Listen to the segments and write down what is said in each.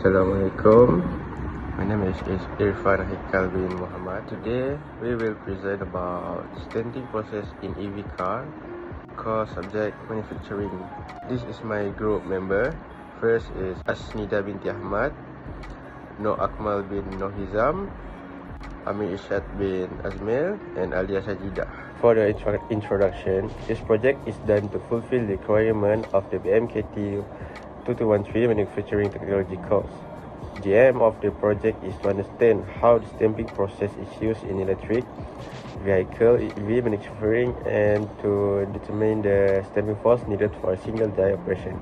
Assalamualaikum. My name is Irfan Haiqal bin Mohamad. Today we will present about stamping process in EV car, core subject manufacturing. This is my group member. First is Asnida binti Ahmad, Akhmal bin Norkhizam, Amir Irsyad bin Azmil, and Alea Syajjidah. For the introduction, this project is done to fulfill the requirement of the Bmkt 2213 manufacturing technology course. The aim of the project is to understand how the stamping process is used in electric vehicle EV manufacturing and to determine the stamping force needed for a single die operation.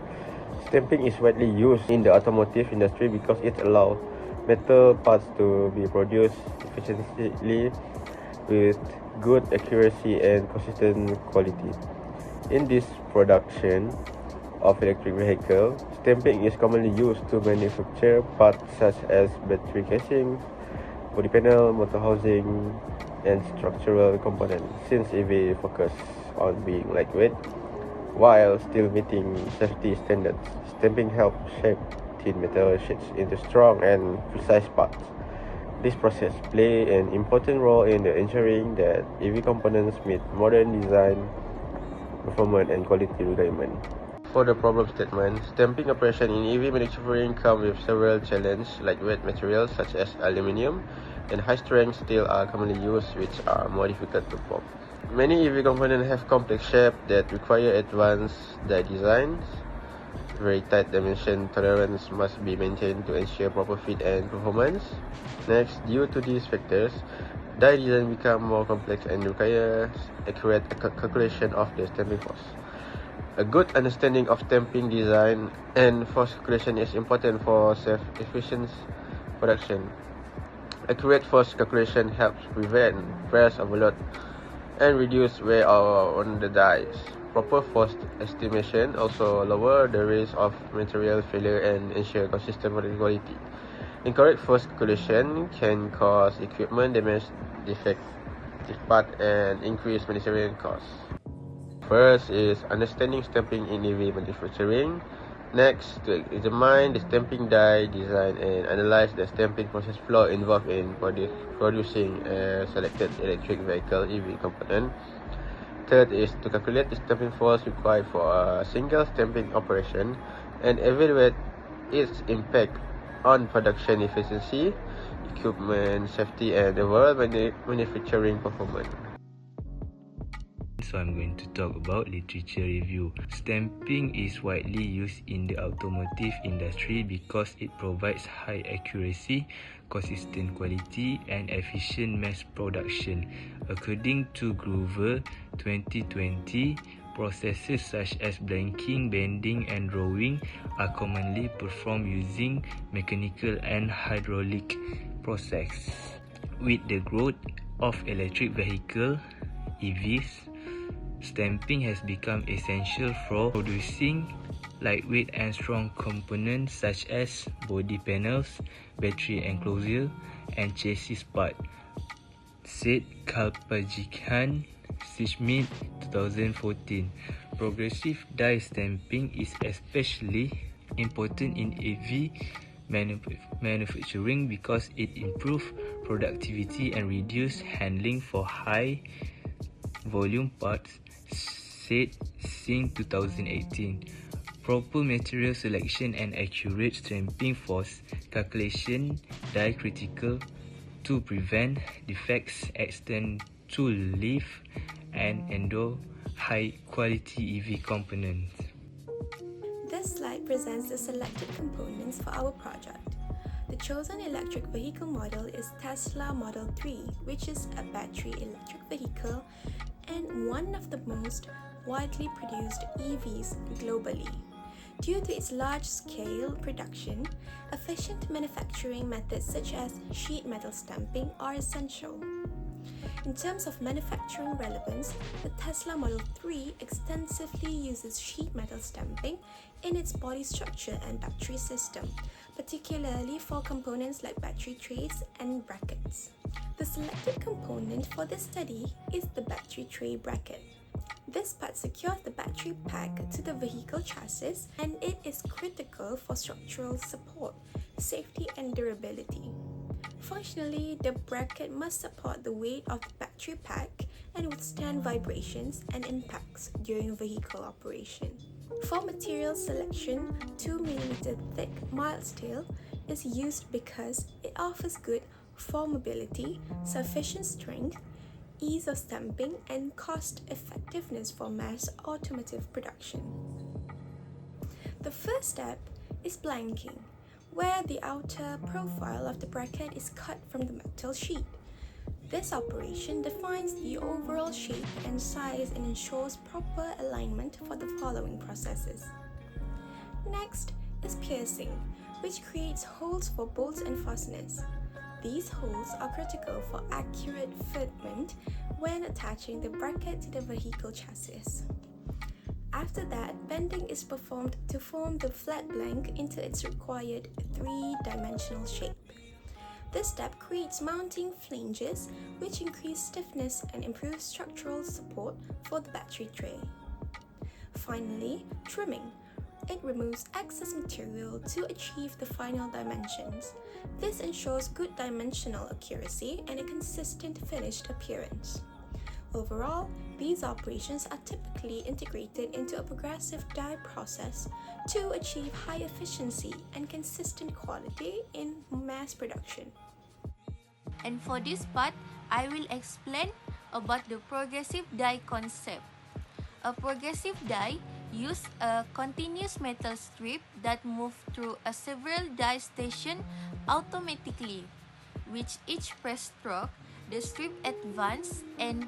Stamping is widely used in the automotive industry because it allows metal parts to be produced efficiently with good accuracy and consistent quality. In this production of electric vehicle, stamping is commonly used to manufacture parts such as battery casing, body panel, motor housing, and structural components. Since EV focus on being lightweight while still meeting safety standards, stamping helps shape thin metal sheets into strong and precise parts. This process plays an important role in ensuring that EV components meet modern design, performance, and quality requirements. For the problem statement, stamping operation in EV manufacturing come with several challenges. Lightweight materials such as aluminium and high-strength steel are commonly used, which are more difficult to form. Many EV components have complex shapes that require advanced die designs. Very tight dimension tolerance must be maintained to ensure proper fit and performance. Next, due to these factors, die design become more complex and requires accurate calculation of the stamping force. A good understanding of stamping design and force calculation is important for safe, efficient production. Accurate force calculation helps prevent press overload and reduce wear on the dies. Proper force estimation also lower the risk of material failure and ensure consistent product quality. Incorrect force calculation can cause equipment damage, defective part, and increase manufacturing costs. First is understanding stamping in EV manufacturing. Next, to examine the stamping die design and analyze the stamping process flow involved in producing a selected electric vehicle EV component. Third is to calculate the stamping force required for a single stamping operation and evaluate its impact on production efficiency, equipment safety, and overall manufacturing performance. So I'm going to talk about literature review. Stamping is widely used in the automotive industry because it provides high accuracy, consistent quality, and efficient mass production. According to Groover 2020, processes such as blanking, bending, and drawing are commonly performed using mechanical and hydraulic process. With the growth of electric vehicle EVs, stamping has become essential for producing lightweight and strong components such as body panels, battery enclosure, and chassis parts, said Kalpajikan Smith 2014. Progressive die stamping is especially important in EV manufacturing because it improves productivity and reduces handling for high volume parts, said Singh 2018. Proper material selection and accurate stamping force calculation die critical to prevent defects, extend tool life, and endure high quality EV components. This slide presents the selected components for our project. The chosen electric vehicle model is Tesla Model 3, which is a battery electric vehicle and one of the most widely produced EVs globally. Due to its large-scale production, efficient manufacturing methods such as sheet metal stamping are essential. In terms of manufacturing relevance, the Tesla Model 3 extensively uses sheet metal stamping in its body structure and battery system, particularly for components like battery trays and brackets. The selected component for this study is the battery tray bracket. This part secures the battery pack to the vehicle chassis and it is critical for structural support safety and durability. Functionally, the bracket must support the weight of the battery pack and withstand vibrations and impacts during vehicle operation. For material selection, 2mm thick mild steel is used because it offers good formability, sufficient strength, ease of stamping, and cost effectiveness for mass automotive production. The first step is blanking, where the outer profile of the bracket is cut from the metal sheet. This operation defines the overall shape and size and ensures proper alignment for the following processes. Next is piercing, which creates holes for bolts and fasteners. These holes are critical for accurate fitment when attaching the bracket to the vehicle chassis. After that, bending is performed to form the flat blank into its required three-dimensional shape. This step creates mounting flanges, which increase stiffness and improve structural support for the battery tray. Finally, trimming. It removes excess material to achieve the final dimensions. This ensures good dimensional accuracy and a consistent finished appearance. Overall, these operations are typically integrated into a progressive die process to achieve high efficiency and consistent quality in mass production. And for this part, I will explain about the progressive die concept. A progressive die uses a continuous metal strip that moves through a several die stations automatically. With each press stroke, the strip advances and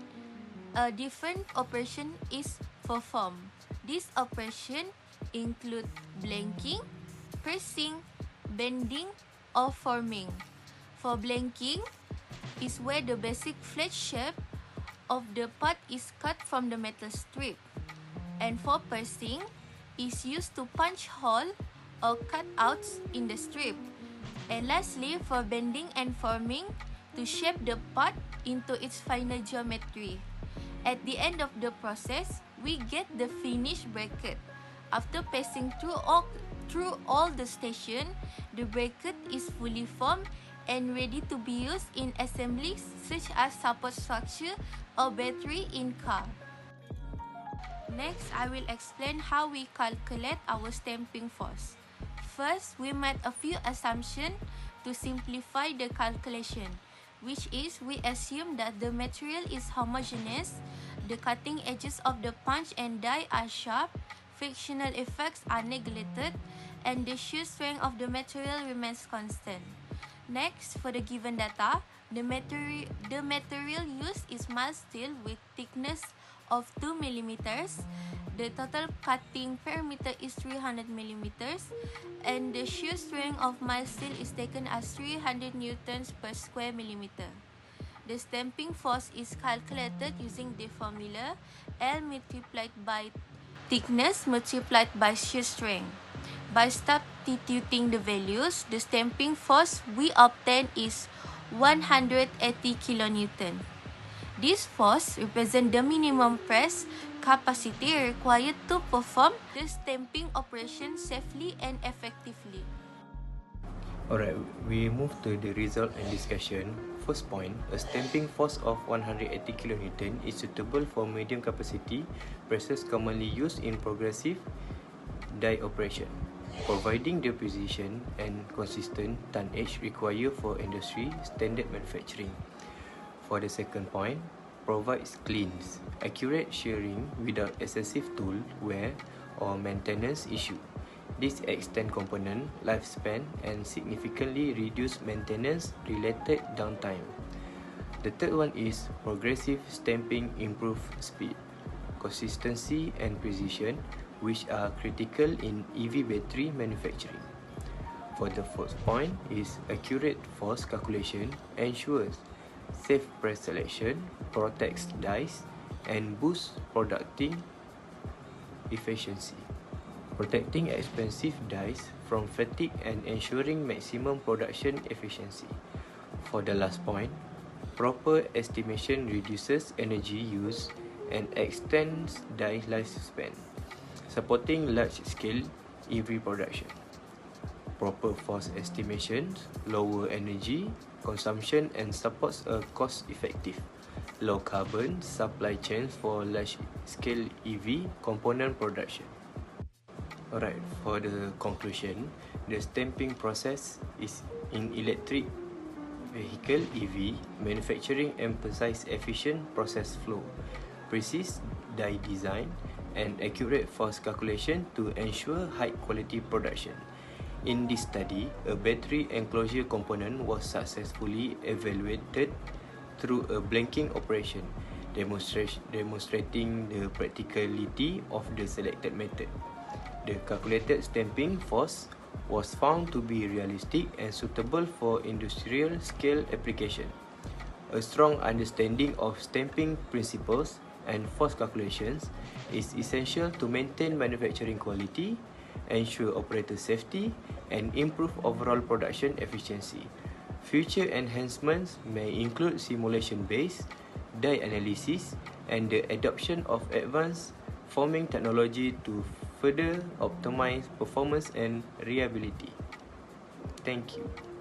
a different operation is performed. These operations include blanking, pressing, bending, or forming. For blanking is where the basic flat shape of the part is cut from the metal strip. And for pressing is used to punch hole or cutouts in the strip. And lastly, for bending and forming, to shape the part into its final geometry. At the end of the process, we get the finished bracket. After passing through all the stations, the bracket is fully formed and ready to be used in assemblies such as support structure or battery in car. Next, I will explain how we calculate our stamping force. First, we made a few assumptions to simplify the calculation, which is we assume that the material is homogeneous, the cutting edges of the punch and die are sharp, frictional effects are neglected, and the shear strength of the material remains constant. Next, for the given data, the material used is mild steel with thickness of 2 mm. The total cutting perimeter is 300 mm, and the shear strength of mild steel is taken as 300 newtons per square millimeter. The stamping force is calculated using the formula L multiplied by thickness multiplied by shear strength. By substituting the values, the stamping force we obtain is 180 kN. This force represents the minimum press capacity required to perform the stamping operation safely and effectively. Alright, we move to the result and discussion. First point, a stamping force of 180 kN is suitable for medium capacity presses commonly used in progressive die operation, providing the precision and consistent tonnage required for industry standard manufacturing. For the second point, provides clean, accurate shearing without excessive tool wear or maintenance issue. This extends component lifespan and significantly reduce maintenance-related downtime. The third one is progressive stamping improve speed, consistency and precision, which are critical in EV battery manufacturing. For the fourth point is accurate force calculation ensures safe press selection, protects dies, and boosts producting efficiency, protecting expensive dies from fatigue and ensuring maximum production efficiency. For the last point, proper estimation reduces energy use and extends die lifespan, supporting large-scale EV production. proper force estimations, lower energy consumption, and supports a cost-effective, low-carbon supply chain for large-scale EV component production. Alright, for the conclusion, the stamping process is in electric vehicle EV manufacturing emphasize efficient process flow, precise die design, and accurate force calculation to ensure high quality production. In this study, a battery enclosure component was successfully evaluated through a blanking operation, demonstrating the practicality of the selected method. The calculated stamping force was found to be realistic and suitable for industrial scale application. A strong understanding of stamping principles and force calculations is essential to maintain manufacturing quality, ensure operator safety, and improve overall production efficiency. Future enhancements may include simulation-based die analysis and the adoption of advanced forming technology to further optimize performance and reliability. Thank you.